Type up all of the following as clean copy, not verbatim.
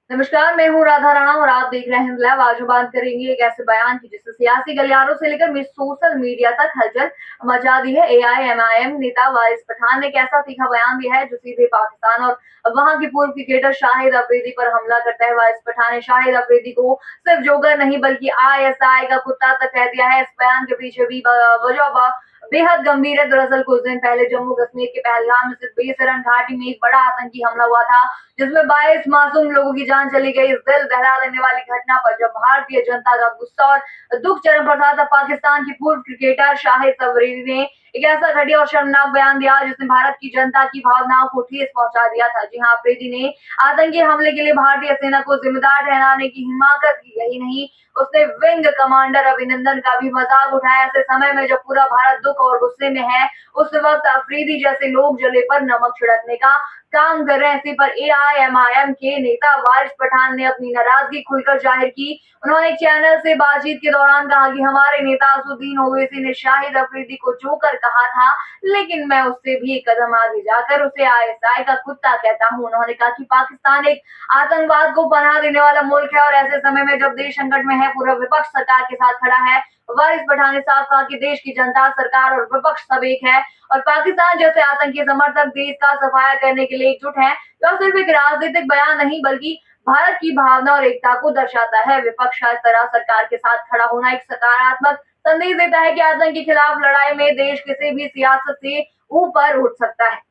नमस्कार, मैं हूँ राधा राणा और आप देख रहे हैं लाइव। आज हम बात करेंगे एक ऐसे बयान की जिसने सियासी गलियारों से लेकर सोशल मीडिया तक हलचल मचा दी है। एआईएमआईएम नेता वारिस पठान ने एक ऐसा तीखा बयान दिया है जो सीधे पाकिस्तान और वहां की पूर्व क्रिकेटर शाहिद अफरीदी पर हमला करता है। वारिस पठान ने शाहिद अफरीदी को सिर्फ जोकर नहीं बल्कि आईएसआई का कुत्ता तक कह दिया है। इस बयान के पीछे भी वजह बेहद गंभीर है। दरअसल कुछ दिन पहले जम्मू कश्मीर के पहलगाम स्थित बेसरन घाटी में एक बड़ा आतंकी हमला हुआ था जिसमें 22 मासूम लोगों की जान चली गई। इस दिल दहला देने वाली घटना पर जब भारतीय जनता का गुस्सा और दुख चरम पर था, तब पाकिस्तान की पूर्व क्रिकेटर शाहिद अफरीदी ने एक ऐसा घटिया और शर्मनाक बयान दिया जिसने भारत की जनता की भावनाओं को ठेस पहुंचा दिया था। जी हाँ, अफरीदी ने आतंकी हमले के लिए भारतीय सेना को जिम्मेदार ठहराने की हिमाकत की। यही नहीं, उसने विंग कमांडर अभिनंदन का भी मजाक उठाया। ऐसे समय में जब पूरा भारत दुख और गुस्से में है, उस वक्त अफरीदी जैसे लोग जले पर नमक छिड़कने का काम कर रहे हैं। इसी पर एआईएमआईएम के नेता वारिस पठान ने अपनी नाराजगी खुलकर जाहिर की। उन्होंने चैनल से बातचीत के दौरान कहा कि हमारे नेता असदुद्दीन ओवैसी ने शाहिद अफरीदी को जोकर कहा था, लेकिन मैं उससे भी एक कदम आगे जाकर उसे आईएसआई का कुत्ता कहता हूं। उन्होंने कहा कि पाकिस्तान एक आतंकवाद को पनाह देने वाला मुल्क है और ऐसे समय में जब देश संकट में है, पूरा विपक्ष सरकार के साथ खड़ा है। वारिस पठान ने साफ कहा कि देश की जनता, सरकार और विपक्ष सब एक है और पाकिस्तान जैसे आतंकी समर्थक देश का सफाया करने के लिए एकजुट है। यह सिर्फ एक राजनीतिक बयान नहीं बल्कि भारत की भावना और एकता को दर्शाता है। विपक्ष का इस तरह सरकार के साथ खड़ा होना एक सकारात्मक संदेश देता है कि आतंक के खिलाफ लड़ाई में देश किसी भी सियासत से ऊपर उठ सकता है।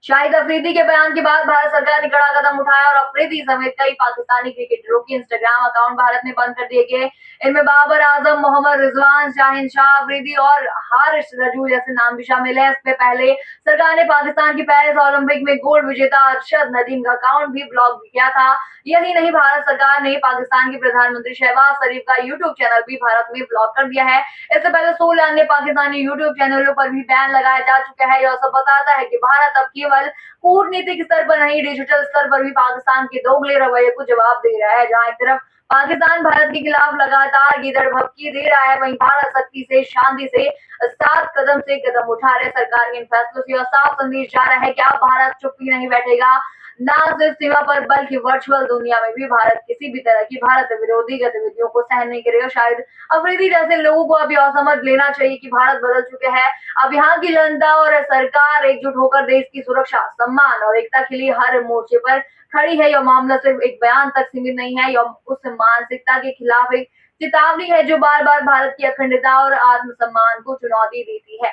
शाहिद अफरीदी के बयान के बाद भारत सरकार ने कड़ा कदम उठाया और अफरीदी समेत कई पाकिस्तानी क्रिकेटरों के इंस्टाग्राम अकाउंट भारत में बंद कर दिए गए। इनमें बाबर आजम, मोहम्मद रिजवान, शाहीन शाह अफरीदी और हारिस रजू जैसे नाम भी शामिल है। इससे पहले सरकार ने पाकिस्तान की पेरिस ओलंपिक में गोल्ड विजेता अरशद नदीम का अकाउंट भी ब्लॉक भी किया था। यही नहीं, भारत सरकार ने पाकिस्तान के प्रधानमंत्री शहबाज शरीफ का यूट्यूब चैनल भी भारत में ब्लॉक कर दिया है। इससे पहले 16 अन्य पाकिस्तानी यूट्यूब चैनलों पर भी बैन लगाया जा चुका है। यह सब बताता है कि भारत अब केवल कूटनीतिक स्तर पर नहीं, डिजिटल स्तर पर भी पाकिस्तान के दोगले रवैये को जवाब दे रहा है। जहां एक तरफ पाकिस्तान भारत के खिलाफ लगातार गिदड़ भपकी दे रहा है, वहीं भारत सख्ती से, शांति से, सात कदम से कदम उठा रहे। सरकार के इन फैसलों से यह साफ संदेश जा रहा है कि अब भारत चुप ही नहीं बैठेगा। ना सिर्फ सीमा पर बल्कि वर्चुअल दुनिया में भी भारत किसी भी तरह की भारत विरोधी गतिविधियों को सहन नहीं करेगा। शायद अफरीदी जैसे लोगों को अब यह समझ लेना चाहिए कि भारत बदल चुके हैं। अब यहाँ की जनता और सरकार एकजुट होकर देश की सुरक्षा, सम्मान और एकता के लिए हर मोर्चे पर खड़ी है। यह मामला सिर्फ एक बयान तक सीमित नहीं है, यह उस मानसिकता के खिलाफ एक चेतावनी है जो बार बार भारत की अखंडता और आत्मसम्मान को चुनौती देती है।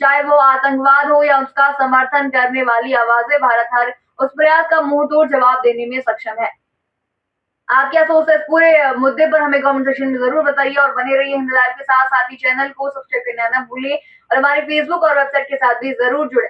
चाहे वो आतंकवाद हो या उसका समर्थन करने वाली आवाजें, भारत हर उस प्रयास का मुंह तोड़ जवाब देने में सक्षम है। आप क्या सोचते हैं इस पूरे मुद्दे पर? हमें कमेंट सेक्शन में जरूर बताइए और बने रहिए हिंद लाइव के साथ। साथ ही चैनल को सब्सक्राइब करना ना भूलिए और हमारे फेसबुक और वेबसाइट के साथ भी जरूर जुड़े।